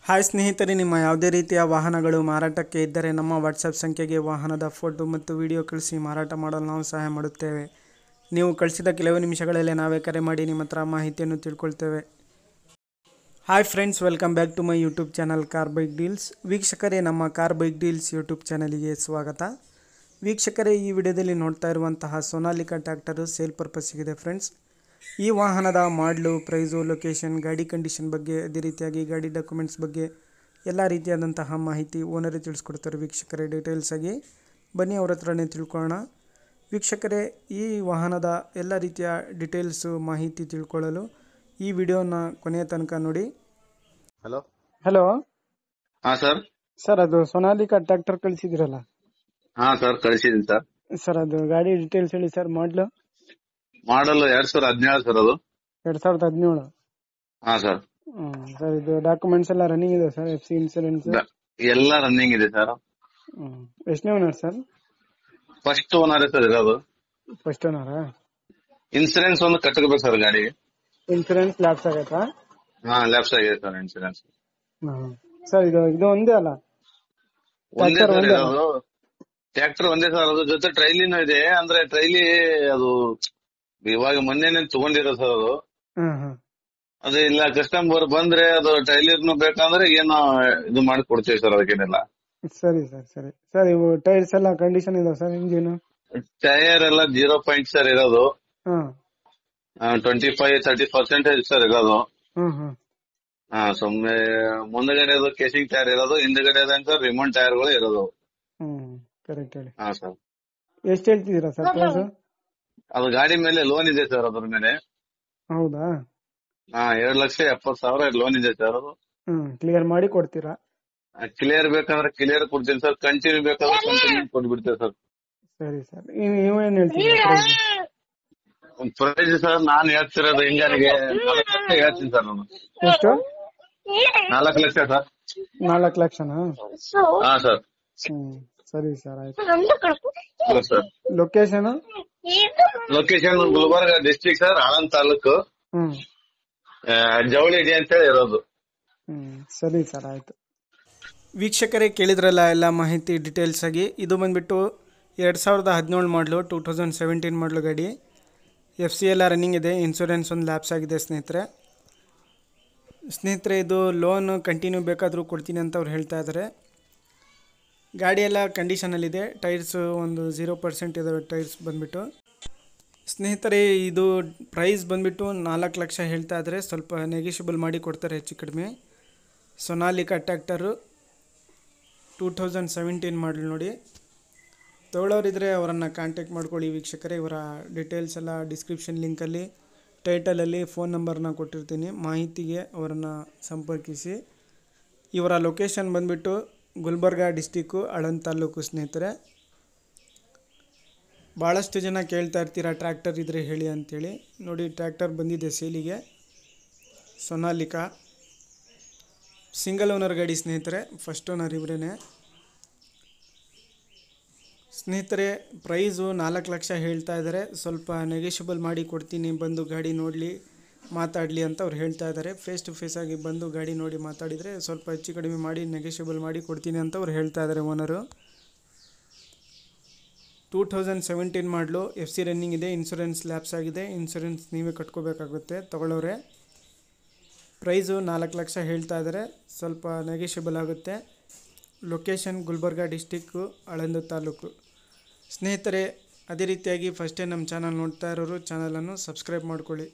Hi ಸ್ನೇಹಿತರೆ, ನಿಮ್ಮ ಯಾವುದೇ ರೀತಿಯ ವಾಹನಗಳು ಮಾರಾಟಕ್ಕೆ ಇದ್ದರೆ ನಮ್ಮ ವಾಟ್ಸಪ್ ಸಂಖ್ಯೆಗೆ ವಾಹನದ ಫೋಟೋ ಮತ್ತು ವಿಡಿಯೋ ಕಳಿಸಿ ಮಾರಾಟ ಮಾಡಲು ನಾವು ಸಹಾಯ ಮಾಡುತ್ತೇವೆ. ನೀವು ಕಳಿಸಿದ ಕೆಲವು ನಿಮಿಷಗಳಲ್ಲೇ ನಾವೇ ಕರೆ ಮಾಡಿ ನಿಮ್ಮ ಹತ್ರ ಮಾಹಿತಿಯನ್ನು ತಿಳ್ಕೊಳ್ತೇವೆ. Hi friends, welcome back to my YouTube channel car bike deals. ವೀಕ್ಷಕರೇ, ನಮ್ಮ ಕಾರ್ ಬೈಕ್ ಡೀಲ್ಸ್ ಯೂಟ್ಯೂಬ್ ಚಾನಲಿಗೆ ಸ್ವಾಗತ. ವೀಕ್ಷಕರೇ, ಈ ವಿಡಿಯೋದಲ್ಲಿ ನೋಡ್ತಾ ಇರುವಂತಹ ಸೋನಾಲಿಕಾ ಟ್ರ್ಯಾಕ್ಟರು ಸೇಲ್ ಪರ್ಪಸ್ಸಿಗಿದೆ ಫ್ರೆಂಡ್ಸ್. ಈ ವಾಹನದ ಮಾಡಲು, ಪ್ರೈಸು, ಲೊಕೇಶನ್, ಗಾಡಿ ಕಂಡೀಷನ್ ಬಗ್ಗೆ, ಅದೇ ರೀತಿಯಾಗಿ ಗಾಡಿ ಡಾಕ್ಯುಮೆಂಟ್ಸ್ ಬಗ್ಗೆ ಎಲ್ಲ ರೀತಿಯಾದಂತಹ ಮಾಹಿತಿ ಓನರೇ ತಿಳಿಸ್ಕೊಡ್ತಾರೆ. ವೀಕ್ಷಕರೇ, ಡೀಟೇಲ್ಸ್ ಆಗಿ ಬನ್ನಿ ಅವ್ರ ಹತ್ರನೇ ತಿಳ್ಕೊಳ್ಳೋಣ. ವೀಕ್ಷಕರೇ, ಈ ವಾಹನದ ಎಲ್ಲ ರೀತಿಯ ಡೀಟೇಲ್ಸು ಮಾಹಿತಿ ತಿಳ್ಕೊಳ್ಳಲು ಈ ವಿಡಿಯೋನ ಕೊನೆಯ ತನಕ ನೋಡಿ. ಹಲೋ ಹಲೋ ಹಾ ಸರ್. ಸರ್, ಅದು ಸೋನಾಲಿಕಾ ಟ್ರ್ಯಾಕ್ಟರ್ ಕಳಿಸಿದಿರಲ್ಲ ಹಾ ಸರ್, ಕಳಿಸಿದೀನಿ ಸರ್. ಸರ್, ಅದು ಗಾಡಿ ಡೀಟೇಲ್ಸ್ ಹೇಳಿ ಸರ್. ಮಾಡಲು ಮಾಡಲ್ 2017 ಸರ್. ಅದು 2017. ಹಾ ಸರ್. ಸರ್, ಇದು ಡಾಕ್ಯುಮೆಂಟ್ಸ್ ಎಲ್ಲ ರನ್ನಿಂಗ್ ಇದೆ ಸರ್? FC ಇನ್ಸೂರೆನ್ಸ್ ಎಲ್ಲ ರನ್ನಿಂಗ್ ಇದೆ ಸರ್. ಎಷ್ಟನೇ owner sir? First owner sir ಇರೋದು. ಫಸ್ಟ್ ಓನರಾ? ಇನ್ಸೂರೆನ್ಸ್ ಒಂದು ಕಟ್ಟಬೇಕು ಸರ್ ಗಾಡಿಗೆ. ಇನ್ಸೂರೆನ್ಸ್ ಲ್ಯಾಪ್ಸ್ ಆಗತ್ತಾ? ಹಾ, ಲ್ಯಾಪ್ಸ್ ಆಗಿದೆ ಸರ್ ಇನ್ಸೂರೆನ್ಸ್. ಸರ್, ಇದು ಒಂದೇ ಅಲ್ಲ? ಒಂದೇ Tractor ಸರ್ ಒಂದೇ? ಇರೋದು. ಟ್ರ್ಯಾಕ್ಟರ್ ಒಂದೇ ಸರ್. ಅದ್ರ ಜೊತೆ ಟ್ರೈಲಿನೂ ಇದೆ. ಅಂದ್ರೆ ಟ್ರೈಲಿ ಅದು ಇವಾಗ ಮೊನ್ನೆನೆ ತಗೊಂಡಿರೋ ಸರ್ ಅದು. ಅದು ಇಲ್ಲ ಕಸ್ಟಮರ್ ಬಂದ್ರೆ ಅದು ಟ್ರೈಲರ್ನು ಬೇಕಂದ್ರೆ ಏನೋ ಇದು ಮಾಡಿ ಕೊಡ್ತೀವಿ ಸರ್, ಅದಕ್ಕೇನೆಲ್ಲ. ಸರಿ ಸರ್, ಸರಿ ಸರ್. ಇವು ಟೈರ್ಸ್ ಎಲ್ಲ ಕಂಡೀಷನ್ ಇದೆ ಸರ್? ಇಂಜಿನ್ ಟೈರ್ ಎಲ್ಲ 0 ಪಾಯಿಂಟ್ ಸರ್ ಇರೋದು. 25-30% ಸರ್ ಇರೋದು. ಹಾ, ಸುಮ್ಮನೆ ಮುಂದಗಡೆ ಕೇಸಿಂಗ್ ಟೈರ್ ಇರೋದು, ಹಿಂದಗಡೆ ಸರ್ ರಿಮೋಟ್ ಟೈರ್ಗಳು ಇರೋದು. ಕರೆಕ್ಟ್ ಹೇಳಿ. ಹಾ ಸರ್. ಎಷ್ಟು ಹೇಳ್ತಿದ್ದೀರಾ ಸರ್ ಪ್ರೈಸ್? ಅದು ಗಾಡಿ ಮೇಲೆ ಲೋನ್ ಇದೆ ಸರ್, ಅದ್ರ ಮೇಲೆ. ಹೌದಾ? ಹಾ, 2,70,000 ಲೋನ್ ಇದೆ ಸರ್. ಅದು ಕ್ಲಿಯರ್ ಮಾಡಿ ಕೊಡ್ತೀರಾ? ಕ್ಲಿಯರ್ ಬೇಕಂದ್ರೆ ಕ್ಲಿಯರ್ ಕೊಡ್ತೀನಿ ಸರ್, ಕಂಟಿನ್ಯೂ ಬೇಕಾದ್ರೆ ಕಂಟಿನ್ಯೂ ಕೊಟ್ಬಿಡ್ತೇವೆ ಸರ್. ಸರಿ ಸರ್. ನೀವೇನ್ ಹೇಳ್ತೀರಾ ಪ್ರೈಸ್ ಸರ್? ನಾನು ಹೇಳ್ತಿರೋದು ಇಂಜನ್ಗೆ 4 ಲಕ್ಷ ಹೇಳ್ತೀನಿ ಸರ್ ನಾನು. ಎಷ್ಟು? 4 ಲಕ್ಷ ಸರ್. 4 ಲಕ್ಷನಾ? ಹಾ ಸರ್. ಸರಿ ಸರ್, ಆಯ್ತು. ಹೌದು sir. Location? Location Gulbarga district sir, Aland taluk, ಜವಳಿ ಡಿ ಅಂತ ಹೇಳಿ ಇರೋದು. ಸರಿ ಸರ್, ಆಯ್ತು. ವೀಕ್ಷಕರೇ, ಕೇಳಿದ್ರಲ್ಲ ಎಲ್ಲ ಮಾಹಿತಿ ಡೀಟೇಲ್ಸ್ ಆಗಿ. ಇದು ಬಂದ್ಬಿಟ್ಟು 2017 ಮಾಡಲು, 2017 ಮಾಡಲು ಗಾಡಿ. FC ಎಲ್ಲ ರನ್ನಿಂಗ್ ಇದೆ. ಇನ್ಸೂರೆನ್ಸ್ ಒಂದು ಲ್ಯಾಪ್ಸ್ ಆಗಿದೆ ಸ್ನೇಹಿತರೆ. ಇದು ಲೋನ್ ಕಂಟಿನ್ಯೂ ಬೇಕಾದರೂ ಕೊಡ್ತೀನಿ ಅಂತ ಅವ್ರು ಹೇಳ್ತಾ ಇದ್ದಾರೆ. ಗಾಡಿ ಎಲ್ಲ ಕಂಡೀಷನಲ್ಲಿದೆ. ಟೈರ್ಸು ಒಂದು 0% ಇದಾವೆ ಟೈರ್ಸ್ ಬಂದ್ಬಿಟ್ಟು. ಸ್ನೇಹಿತರೆ, ಇದು ಪ್ರೈಸ್ ಬಂದ್ಬಿಟ್ಟು 4 ಲಕ್ಷ ಹೇಳ್ತಾ ಇದ್ದಾರೆ. ಸ್ವಲ್ಪ ನೆಗೆಷಿಬಲ್ ಮಾಡಿ ಕೊಡ್ತಾರೆ ಹೆಚ್ಚು ಕಡಿಮೆ. ಸೋನಾಲಿಕಾ ಟ್ರ್ಯಾಕ್ಟರು 2017 ಮಾಡಲು ನೋಡಿ. ತೊಗೊಳ್ಳೋರಿದ್ರೆ ಅವರನ್ನು ಕಾಂಟ್ಯಾಕ್ಟ್ ಮಾಡ್ಕೊಳ್ಳಿ ವೀಕ್ಷಕರೇ. ಇವರ ಡೀಟೇಲ್ಸ್ ಎಲ್ಲ ಡಿಸ್ಕ್ರಿಪ್ಷನ್ ಲಿಂಕಲ್ಲಿ, ಟೈಟಲಲ್ಲಿ ಫೋನ್ ನಂಬರ್ನ ಕೊಟ್ಟಿರ್ತೀನಿ. ಮಾಹಿತಿಗೆ ಅವರನ್ನು ಸಂಪರ್ಕಿಸಿ. ಇವರ ಲೊಕೇಶನ್ ಬಂದ್ಬಿಟ್ಟು ಗುಲ್ಬರ್ಗ ಡಿಸ್ಟಿಕ್ಕು, ಆಳಂದ್ ತಾಲೂಕು ಸ್ನೇಹಿತರೆ. ಭಾಳಷ್ಟು ಜನ ಕೇಳ್ತಾ ಇರ್ತೀರ ಟ್ರ್ಯಾಕ್ಟರ್ ಇದ್ದರೆ ಹೇಳಿ ಅಂಥೇಳಿ. ನೋಡಿ, ಟ್ರ್ಯಾಕ್ಟರ್ ಬಂದಿದೆ ಸೇಲಿಗೆ. ಸೋನಾಲಿಕಾ ಸಿಂಗಲ್ ಓನರ್ ಗಾಡಿ ಸ್ನೇಹಿತರೆ. ಫಸ್ಟ್ ಓನರ್ ಇವರೇನೆ ಸ್ನೇಹಿತರೆ. ಪ್ರೈಸು 4 ಲಕ್ಷ ಹೇಳ್ತಾ ಇದ್ದಾರೆ. ಸ್ವಲ್ಪ ನೆಗೆಷಿಬಲ್ ಮಾಡಿ ಕೊಡ್ತೀನಿ, ಬಂದು ಗಾಡಿ ನೋಡಲಿ, ಮಾತಾಡಲಿ ಅಂತ ಅವ್ರು ಹೇಳ್ತಾ ಇದ್ದಾರೆ. ಫೇಸ್ ಟು ಫೇಸ್ ಆಗಿ ಬಂದು ಗಾಡಿ ನೋಡಿ ಮಾತಾಡಿದರೆ ಸ್ವಲ್ಪ ಹೆಚ್ಚು ಕಡಿಮೆ ಮಾಡಿ ನೆಗೆಷಿಬಲ್ ಮಾಡಿ ಕೊಡ್ತೀನಿ ಅಂತ ಅವ್ರು ಹೇಳ್ತಾ ಇದ್ದಾರೆ ಓನರು. 2017 ಮಾಡಲು, FC ರನ್ನಿಂಗ್ ಇದೆ. ಇನ್ಸೂರೆನ್ಸ್ ಲ್ಯಾಪ್ಸ್ ಆಗಿದೆ. ಇನ್ಸೂರೆನ್ಸ್ ನೀವೇ ಕಟ್ಕೋಬೇಕಾಗುತ್ತೆ ತಗೊಳ್ಳೋರೆ. ಪ್ರೈಸು 4 ಲಕ್ಷ ಹೇಳ್ತಾ ಇದ್ದಾರೆ. ಸ್ವಲ್ಪ ನೆಗೆಷಿಬಲ್ ಆಗುತ್ತೆ. ಲೊಕೇಶನ್ ಗುಲ್ಬರ್ಗ ಡಿಸ್ಟಿಕ್ಕು, ಆಳಂದ್ ತಾಲೂಕು ಸ್ನೇಹಿತರೆ. ಅದೇ ರೀತಿಯಾಗಿ ಫಸ್ಟ್ ಟೈಮ್ ನಮ್ಮ ಚಾನಲ್ ನೋಡ್ತಾ ಇರೋರು ಚಾನಲನ್ನು ಸಬ್ಸ್ಕ್ರೈಬ್ ಮಾಡ್ಕೊಳ್ಳಿ.